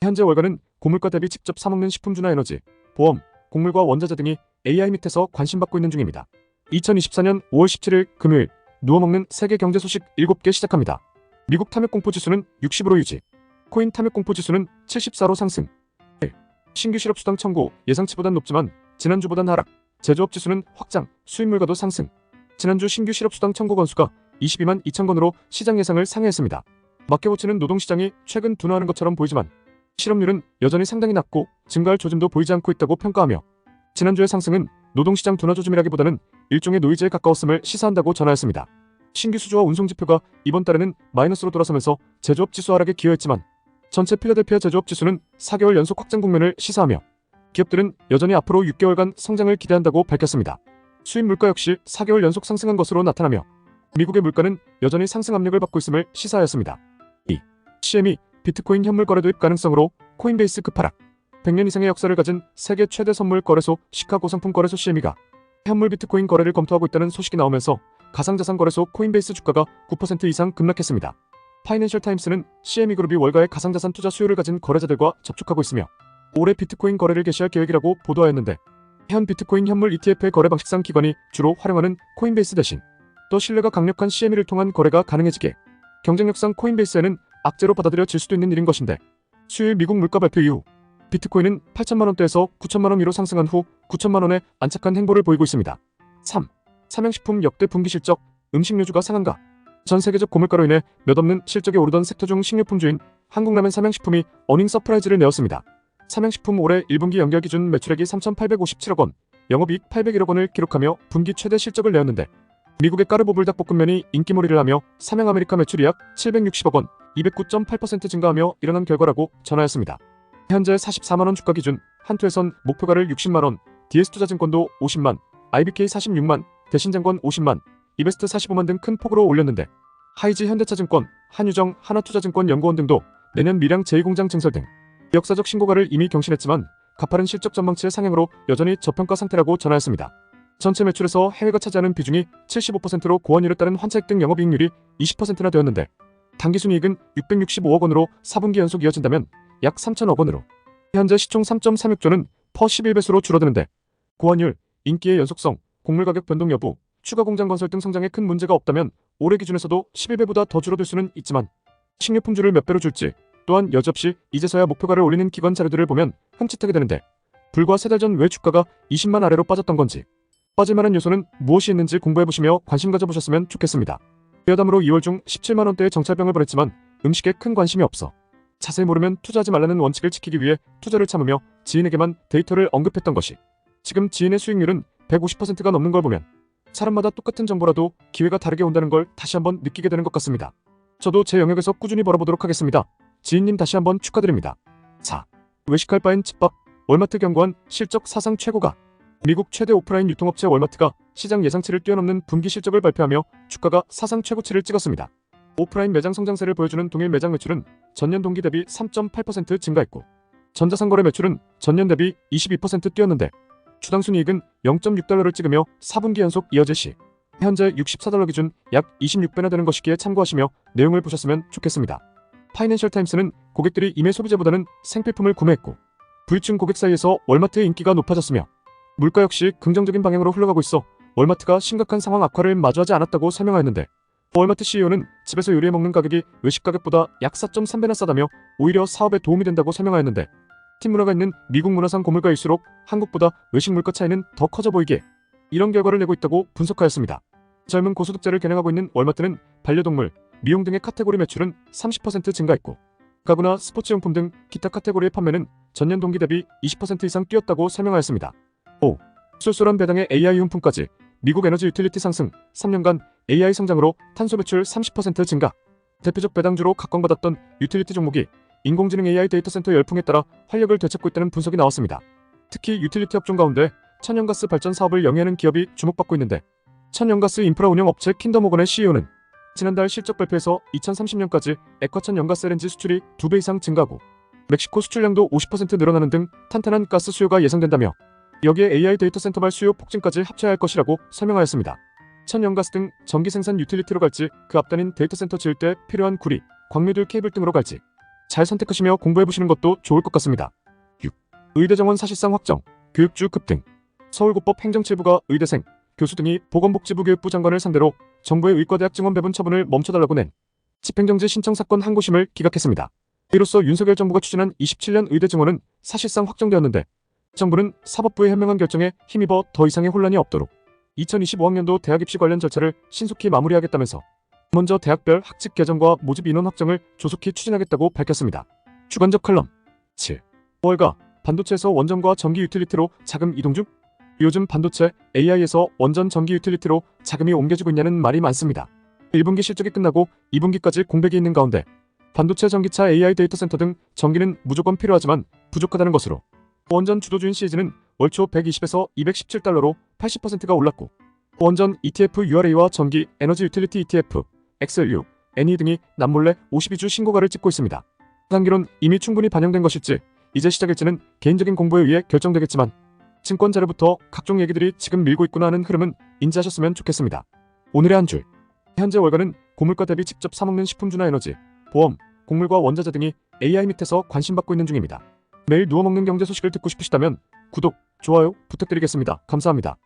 현재 월가는 고물가 대비 직접 사먹는 식품주나 에너지, 보험, 곡물과 원자재 등이 AI 밑에서 관심받고 있는 중입니다. 2024년 5월 17일 금요일 누워먹는 세계 경제 소식 7개 시작합니다. 미국 탐욕공포지수는 60으로 유지. 코인 탐욕공포지수는 74로 상승. 신규 실업수당 청구 예상치보단 높지만 지난주보단 하락. 제조업지수는 확장, 수입물가도 상승. 지난주 신규 실업수당 청구 건수가 22만 2천 건으로 시장 예상을 상회했습니다. 마켓워치는 노동시장이 최근 둔화하는 것처럼 보이지만 실업률은 여전히 상당히 낮고 증가할 조짐도 보이지 않고 있다고 평가하며 지난주의 상승은 노동시장 둔화 조짐이라기보다는 일종의 노이즈에 가까웠음을 시사한다고 전하였습니다. 신규 수주와 운송지표가 이번 달에는 마이너스로 돌아서면서 제조업 지수 하락에 기여했지만 전체 필라델피아 제조업 지수는 4개월 연속 확장 국면을 시사하며 기업들은 여전히 앞으로 6개월간 성장을 기대한다고 밝혔습니다. 수입 물가 역시 4개월 연속 상승한 것으로 나타나며 미국의 물가는 여전히 상승 압력을 받고 있음을 시사하였습니다. CME 비트코인 현물 거래 도입 가능성으로 코인베이스 급하락. 100년 이상의 역사를 가진 세계 최대 선물 거래소 시카고 상품 거래소 CME가 현물 비트코인 거래를 검토하고 있다는 소식이 나오면서 가상자산 거래소 코인베이스 주가가 9% 이상 급락했습니다. 파이낸셜 타임스는 CME 그룹이 월가의 가상자산 투자 수요를 가진 거래자들과 접촉하고 있으며 올해 비트코인 거래를 개시할 계획이라고 보도하였는데 현 비트코인 현물 ETF의 거래 방식상 기관이 주로 활용하는 코인베이스 대신 또 신뢰가 강력한 CME를 통한 거래가 가능해지게 경쟁력상 코인베이스에는 악재로 받아들여질 수도 있는 일인 것인데 수요일 미국 물가 발표 이후 비트코인은 8천만 원대에서 9천만 원 위로 상승한 후 9천만 원에 안착한 행보를 보이고 있습니다. 3. 삼양식품 역대 분기 실적, 음식료주가 상한가. 전 세계적 고물가로 인해 몇 없는 실적이 오르던 섹터 중 식료품주인 한국라면 삼양식품이 어닝 서프라이즈를 내었습니다. 삼양식품 올해 1분기 연결 기준 매출액이 3,857억 원, 영업이익 801억 원을 기록하며 분기 최대 실적을 내었는데 미국의 까르보 불닭볶음면이 인기몰이를 하며 삼양아메리카 매출이 약 760억 원, 209.8% 증가하며 일어난 결과라고 전하였습니다. 현재 44만원 주가 기준 한투에선 목표가를 60만원, DS투자증권도 50만, IBK 46만, 대신증권 50만, 이베스트 45만 등 큰 폭으로 올렸는데 하이지 현대차증권, 한유정, 하나투자증권 연구원 등도 내년 밀양 제2공장 증설 등 역사적 신고가를 이미 경신했지만 가파른 실적 전망치의 상향으로 여전히 저평가 상태라고 전하였습니다. 전체 매출에서 해외가 차지하는 비중이 75%로 고환율에 따른 환차익 등 영업이익률이 20%나 되었는데 당기순이익은 665억 원으로 4분기 연속 이어진다면 약 3천억 원으로 현재 시총 3.36조는 퍼 11배수로 줄어드는데 고환율, 인기의 연속성, 곡물 가격 변동 여부, 추가 공장 건설 등 성장에 큰 문제가 없다면 올해 기준에서도 11배보다 더 줄어들 수는 있지만 식료품주를 몇 배로 줄지 또한 여지없이 이제서야 목표가를 올리는 기관 자료들을 보면 흠칫하게 되는데 불과 3달 전 왜 주가가 20만 아래로 빠졌던 건지 빠질만한 요소는 무엇이 있는지 공부해보시며 관심 가져보셨으면 좋겠습니다. 여담으로 2월 중 17만원대의 정찰병을 보냈지만 음식에 큰 관심이 없어 자세히 모르면 투자하지 말라는 원칙을 지키기 위해 투자를 참으며 지인에게만 데이터를 언급했던 것이 지금 지인의 수익률은 150%가 넘는 걸 보면 사람마다 똑같은 정보라도 기회가 다르게 온다는 걸 다시 한번 느끼게 되는 것 같습니다. 저도 제 영역에서 꾸준히 벌어보도록 하겠습니다. 지인님 다시 한번 축하드립니다. 4. 외식할 바엔 집밥, 월마트 경고한 실적 사상 최고가. 미국 최대 오프라인 유통업체 월마트가 시장 예상치를 뛰어넘는 분기 실적을 발표하며 주가가 사상 최고치를 찍었습니다. 오프라인 매장 성장세를 보여주는 동일 매장 매출은 전년 동기 대비 3.8% 증가했고 전자상거래 매출은 전년 대비 22% 뛰었는데 주당 순이익은 0.6달러를 찍으며 4분기 연속 이어질 시 현재 64달러 기준 약 26배나 되는 것이기에 참고하시며 내용을 보셨으면 좋겠습니다. 파이낸셜 타임스는 고객들이 임의 소비재보다는 생필품을 구매했고 부유층 고객 사이에서 월마트의 인기가 높아졌으며 물가 역시 긍정적인 방향으로 흘러가고 있어 월마트가 심각한 상황 악화를 마주하지 않았다고 설명하였는데 월마트 CEO는 집에서 요리해 먹는 가격이 외식 가격보다 약 4.3배나 싸다며 오히려 사업에 도움이 된다고 설명하였는데 팀 문화가 있는 미국 문화상 고물가일수록 한국보다 외식 물가 차이는 더 커져 보이기에 이런 결과를 내고 있다고 분석하였습니다. 젊은 고소득자를 겨냥하고 있는 월마트는 반려동물, 미용 등의 카테고리 매출은 30% 증가했고 가구나 스포츠용품 등 기타 카테고리의 판매는 전년 동기 대비 20% 이상 뛰었다고 설명하였습니다. 5. 쏠쏠한 배당의 AI 훈풍까지. 미국 에너지 유틸리티 상승. 3년간 AI 성장으로 탄소 배출 30% 증가. 대표적 배당주로 각광받았던 유틸리티 종목이 인공지능 AI 데이터 센터 열풍에 따라 활력을 되찾고 있다는 분석이 나왔습니다. 특히 유틸리티 업종 가운데 천연가스 발전 사업을 영위하는 기업이 주목받고 있는데 천연가스 인프라 운영 업체 킨더모건의 CEO는 지난달 실적 발표에서 2030년까지 액화천 연가스 LNG 수출이 2배 이상 증가하고 멕시코 수출량도 50% 늘어나는 등 탄탄한 가스 수요가 예상된다며 여기에 AI 데이터 센터발 수요 폭증까지 합쳐야 할 것이라고 설명하였습니다. 천연가스 등 전기 생산 유틸리티로 갈지 그 앞단인 데이터 센터 지을 때 필요한 구리, 광유들 케이블 등으로 갈지 잘 선택하시며 공부해보시는 것도 좋을 것 같습니다. 6. 의대 정원 사실상 확정, 교육주 급등. 서울고법 행정칠부가 의대생, 교수 등이 보건복지부 교육부 장관을 상대로 정부의 의과대학 증원 배분 처분을 멈춰달라고 낸 집행정지 신청 사건 항고심을 기각했습니다. 이로써 윤석열 정부가 추진한 27년 의대 증원은 사실상 확정되었는데 정부는 사법부의 현명한 결정에 힘입어 더 이상의 혼란이 없도록 2025학년도 대학 입시 관련 절차를 신속히 마무리하겠다면서 먼저 대학별 학칙 개정과 모집 인원 확정을 조속히 추진하겠다고 밝혔습니다. 주관적 칼럼 7. 5월가 반도체에서 원전과 전기 유틸리티로 자금 이동 중? 요즘 반도체 AI에서 원전 전기 유틸리티로 자금이 옮겨지고 있냐는 말이 많습니다. 1분기 실적이 끝나고 2분기까지 공백이 있는 가운데 반도체 전기차 AI 데이터 센터 등 전기는 무조건 필요하지만 부족하다는 것으로 원전 주도주인 CG는 월초 120에서 217달러로 80%가 올랐고 원전 ETF URA와 전기 에너지 유틸리티 ETF XLU, NE 등이 남몰래 52주 신고가를 찍고 있습니다. 단기론 이미 충분히 반영된 것일지 이제 시작일지는 개인적인 공부에 의해 결정되겠지만 증권 자료부터 각종 얘기들이 지금 밀고 있구나 하는 흐름은 인지하셨으면 좋겠습니다. 오늘의 한 줄. 현재 월가는 고물가 대비 직접 사먹는 식품주나 에너지, 보험, 곡물과 원자재 등이 AI 밑에서 관심받고 있는 중입니다. 매일 누워먹는 경제 소식을 듣고 싶으시다면 구독, 좋아요 부탁드리겠습니다. 감사합니다.